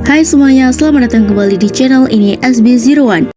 Hai semuanya, selamat datang kembali di channel ini SB01.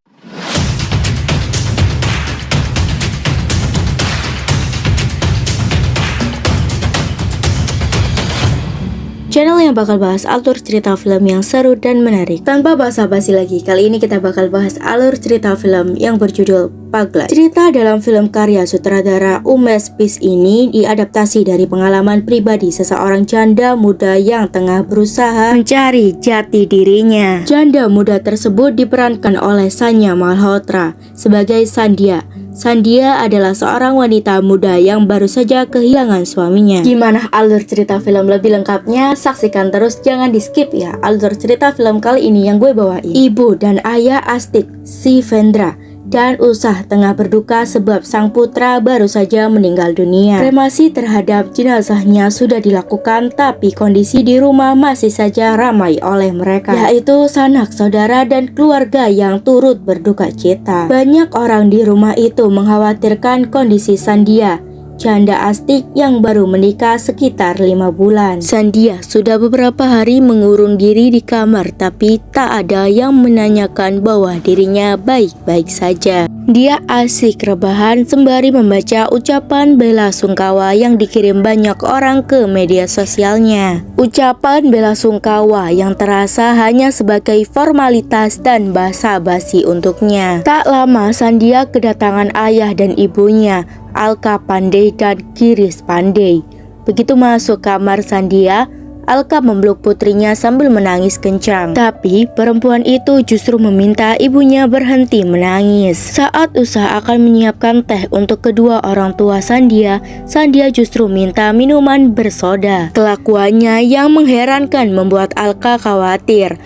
Channel yang bakal bahas alur cerita film yang seru dan menarik. Tanpa basa-basi lagi, kali ini kita bakal bahas alur cerita film yang berjudul Paglat. Cerita dalam film karya sutradara Umes Pis ini diadaptasi dari pengalaman pribadi seseorang janda muda yang tengah berusaha mencari jati dirinya. Janda muda tersebut diperankan oleh Sanya Malhotra sebagai Sandia. Sandia adalah seorang wanita muda yang baru saja kehilangan suaminya. Gimana alur cerita film lebih lengkapnya? Saksikan terus, jangan di skip ya. Alur cerita film kali ini yang gue bawain. Ibu dan ayah Astik, si Vendra dan Usah tengah berduka sebab sang putra baru saja meninggal dunia. Kremasi terhadap jenazahnya sudah dilakukan, tapi kondisi di rumah masih saja ramai oleh mereka, yaitu sanak saudara dan keluarga yang turut berduka cita. Banyak orang di rumah itu mengkhawatirkan kondisi Sandia, janda Astik yang baru menikah sekitar 5 bulan. Sandia sudah beberapa hari mengurung diri di kamar, tapi tak ada yang menanyakan bahwa dirinya baik-baik saja. Dia asik rebahan sembari membaca ucapan bela sungkawa yang dikirim banyak orang ke media sosialnya. Ucapan bela sungkawa yang terasa hanya sebagai formalitas dan basa-basi untuknya. Tak lama Sandia kedatangan ayah dan ibunya, Alka Pandey dan Giris Pandey. Begitu masuk kamar Sandia, Alka memeluk putrinya sambil menangis kencang. Tapi perempuan itu justru meminta ibunya berhenti menangis. Saat Usah akan menyiapkan teh untuk kedua orang tua Sandia, Sandia justru minta minuman bersoda. Kelakuannya yang mengherankan membuat Alka khawatir.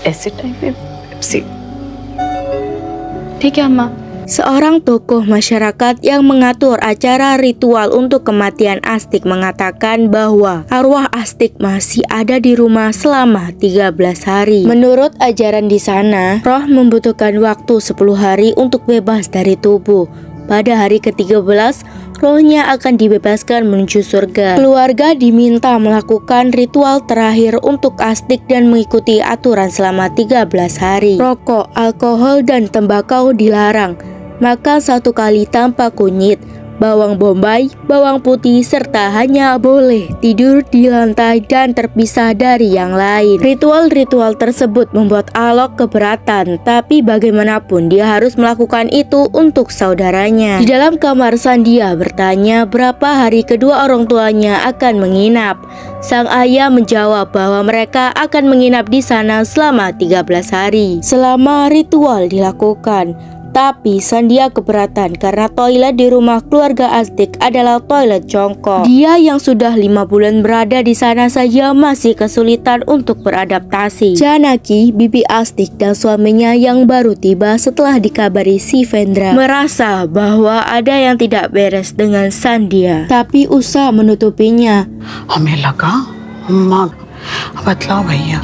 ऐसे टाइम पे पेप्सी ठीक है अम्मा. Seorang tokoh masyarakat yang mengatur acara ritual untuk kematian Astik mengatakan bahwa arwah Astik masih ada di rumah selama 13 hari. Menurut ajaran di sana, roh membutuhkan waktu 10 hari untuk bebas dari tubuh. Pada hari ke-13, rohnya akan dibebaskan menuju surga. Keluarga diminta melakukan ritual terakhir untuk Astik dan mengikuti aturan selama 13 hari. Rokok, alkohol, dan tembakau dilarang. Makan 1 kali tanpa kunyit, bawang bombay, bawang putih, serta hanya boleh tidur di lantai dan terpisah dari yang lain. Ritual-ritual tersebut membuat Alok keberatan, tapi bagaimanapun dia harus melakukan itu untuk saudaranya. Di dalam kamar Sandia bertanya berapa hari kedua orang tuanya akan menginap. Sang ayah menjawab bahwa mereka akan menginap di sana selama 13 hari selama ritual dilakukan. Tapi Sandia keberatan karena toilet di rumah keluarga Astik adalah toilet jongkok. Dia yang sudah 5 bulan berada di sana saja masih kesulitan untuk beradaptasi. Janaki, bibi Astik dan suaminya yang baru tiba setelah dikabari si Vendra merasa bahwa ada yang tidak beres dengan Sandia, tapi Usah menutupinya. हमें लगा अम्मा बतलाओ भैया.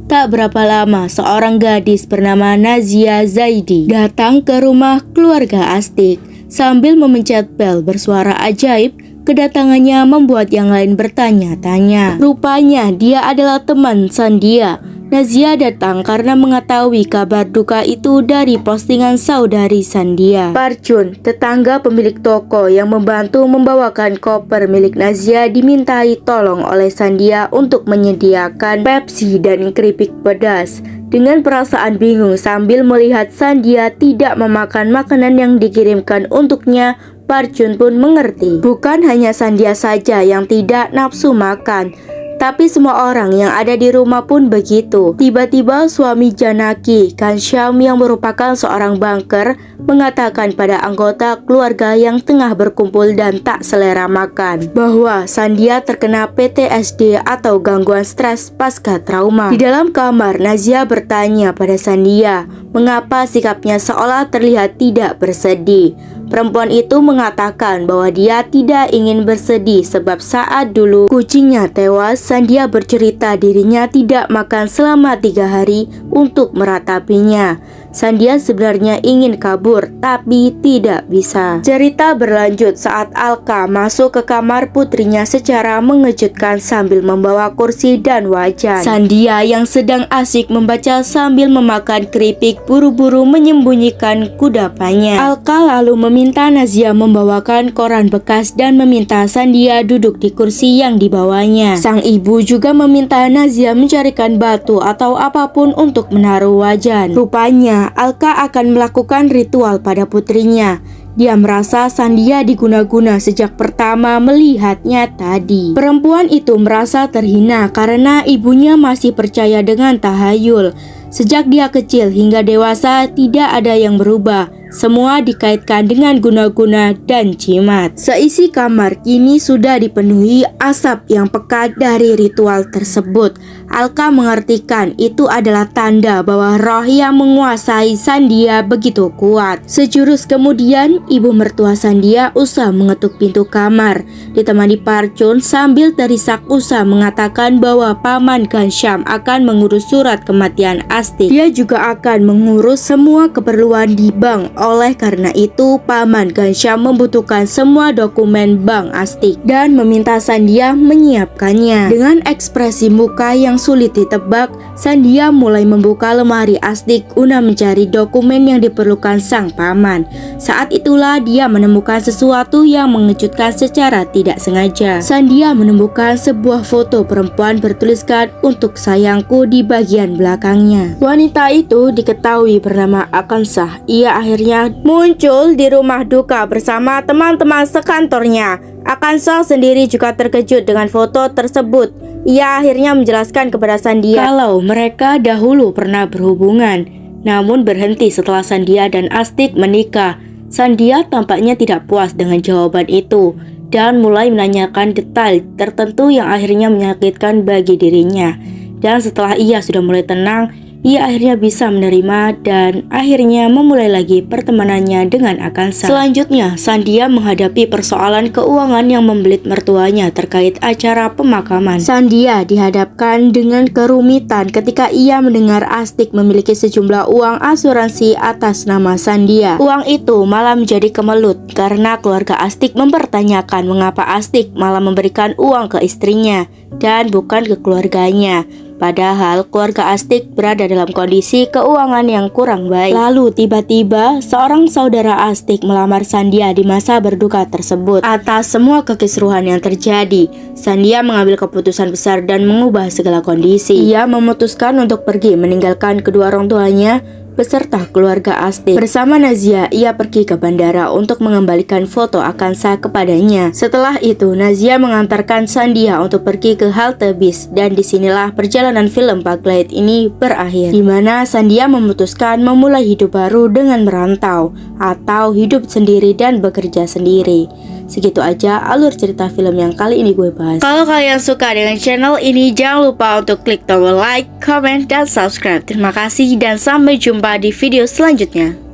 Tak berapa lama, seorang gadis bernama Nazia Zaidi datang ke rumah keluarga Astik. Sambil memencet bel bersuara ajaib, kedatangannya membuat yang lain bertanya-tanya. Rupanya dia adalah teman Sandia. Nazia datang karena mengetahui kabar duka itu dari postingan saudari Sandia. Parjun, tetangga pemilik toko yang membantu membawakan koper milik Nazia, dimintai tolong oleh Sandia untuk menyediakan Pepsi dan keripik pedas. Dengan perasaan bingung sambil melihat Sandia tidak memakan makanan yang dikirimkan untuknya, Parjun pun mengerti. Bukan hanya Sandia saja yang tidak nafsu makan, tapi semua orang yang ada di rumah pun begitu. Tiba-tiba suami Janaki, Kansyam yang merupakan seorang banker, mengatakan pada anggota keluarga yang tengah berkumpul dan tak selera makan bahwa Sandia terkena PTSD atau gangguan stres pasca trauma. Di dalam kamar, Nazia bertanya pada Sandia mengapa sikapnya seolah terlihat tidak bersedih. Perempuan itu mengatakan bahwa dia tidak ingin bersedih sebab saat dulu kucingnya tewas, Sandia bercerita dirinya tidak makan selama 3 hari untuk meratapinya. Sandia sebenarnya ingin kabur, tapi tidak bisa. Cerita berlanjut saat Alka masuk ke kamar putrinya secara mengejutkan sambil membawa kursi dan wajan. Sandia yang sedang asik membaca sambil memakan keripik buru-buru menyembunyikan kudapannya. Alka lalu meminta Nazia membawakan koran bekas dan meminta Sandia duduk di kursi yang dibawanya. Sang ibu juga meminta Nazia mencarikan batu atau apapun untuk menaruh wajan. Rupanya Alka akan melakukan ritual pada putrinya. Dia merasa Sandia diguna-guna sejak pertama melihatnya tadi. Perempuan itu merasa terhina karena ibunya masih percaya dengan tahayul. Sejak dia kecil hingga dewasa tidak ada yang berubah. Semua dikaitkan dengan guna-guna dan jimat. Seisi kamar kini sudah dipenuhi asap yang pekat dari ritual tersebut. Alka mengartikan itu adalah tanda bahwa roh yang menguasai Sandia begitu kuat. Sejurus kemudian, ibu mertua Sandia usah mengetuk pintu kamar. Ditemani Parchun sambil terisak usah mengatakan bahwa Paman Ghanshyam akan mengurus surat kematian Astik. Dia juga akan mengurus semua keperluan di bank. Oleh karena itu, Paman Ghanshyam membutuhkan semua dokumen bank Astik dan meminta Sandia menyiapkannya. Dengan ekspresi muka yang sulit ditebak, Sandia mulai membuka lemari Astik guna mencari dokumen yang diperlukan sang paman. Saat itulah dia menemukan sesuatu yang mengejutkan secara tidak sengaja. Sandia menemukan sebuah foto perempuan bertuliskan "Untuk sayangku" di bagian belakangnya. Wanita itu diketahui bernama Akansah. Ia akhirnya muncul di rumah duka bersama teman-teman sekantornya. Akansah sendiri juga terkejut dengan foto tersebut. Ia akhirnya menjelaskan kepada Sandia kalau mereka dahulu pernah berhubungan, namun berhenti setelah Sandia dan Astik menikah. Sandia tampaknya tidak puas dengan jawaban itu dan mulai menanyakan detail tertentu yang akhirnya menyakitkan bagi dirinya. Dan setelah ia sudah mulai tenang, ia akhirnya bisa menerima dan akhirnya memulai lagi pertemanannya dengan Akansah. Selanjutnya, Sandia menghadapi persoalan keuangan yang membelit mertuanya terkait acara pemakaman. Sandia dihadapkan dengan kerumitan ketika ia mendengar Astik memiliki sejumlah uang asuransi atas nama Sandia. Uang itu malah menjadi kemelut karena keluarga Astik mempertanyakan mengapa Astik malah memberikan uang ke istrinya dan bukan ke keluarganya. Padahal keluarga Astik berada dalam kondisi keuangan yang kurang baik. Lalu tiba-tiba seorang saudara Astik melamar Sandia di masa berduka tersebut. Atas semua kekisruhan yang terjadi, Sandia mengambil keputusan besar dan mengubah segala kondisi. Ia memutuskan untuk pergi meninggalkan kedua orang tuanya beserta keluarga Astik. Bersama Nazia, ia pergi ke bandara untuk mengembalikan foto Akansah kepadanya. Setelah itu, Nazia mengantarkan Sandia untuk pergi ke halte bis dan disinilah perjalanan film Paglight ini berakhir, di mana Sandia memutuskan memulai hidup baru dengan merantau atau hidup sendiri dan bekerja sendiri. Segitu aja alur cerita film yang kali ini gue bahas. Kalau kalian suka dengan channel ini, jangan lupa untuk klik tombol like, comment, dan subscribe. Terima kasih dan sampai jumpa di video selanjutnya.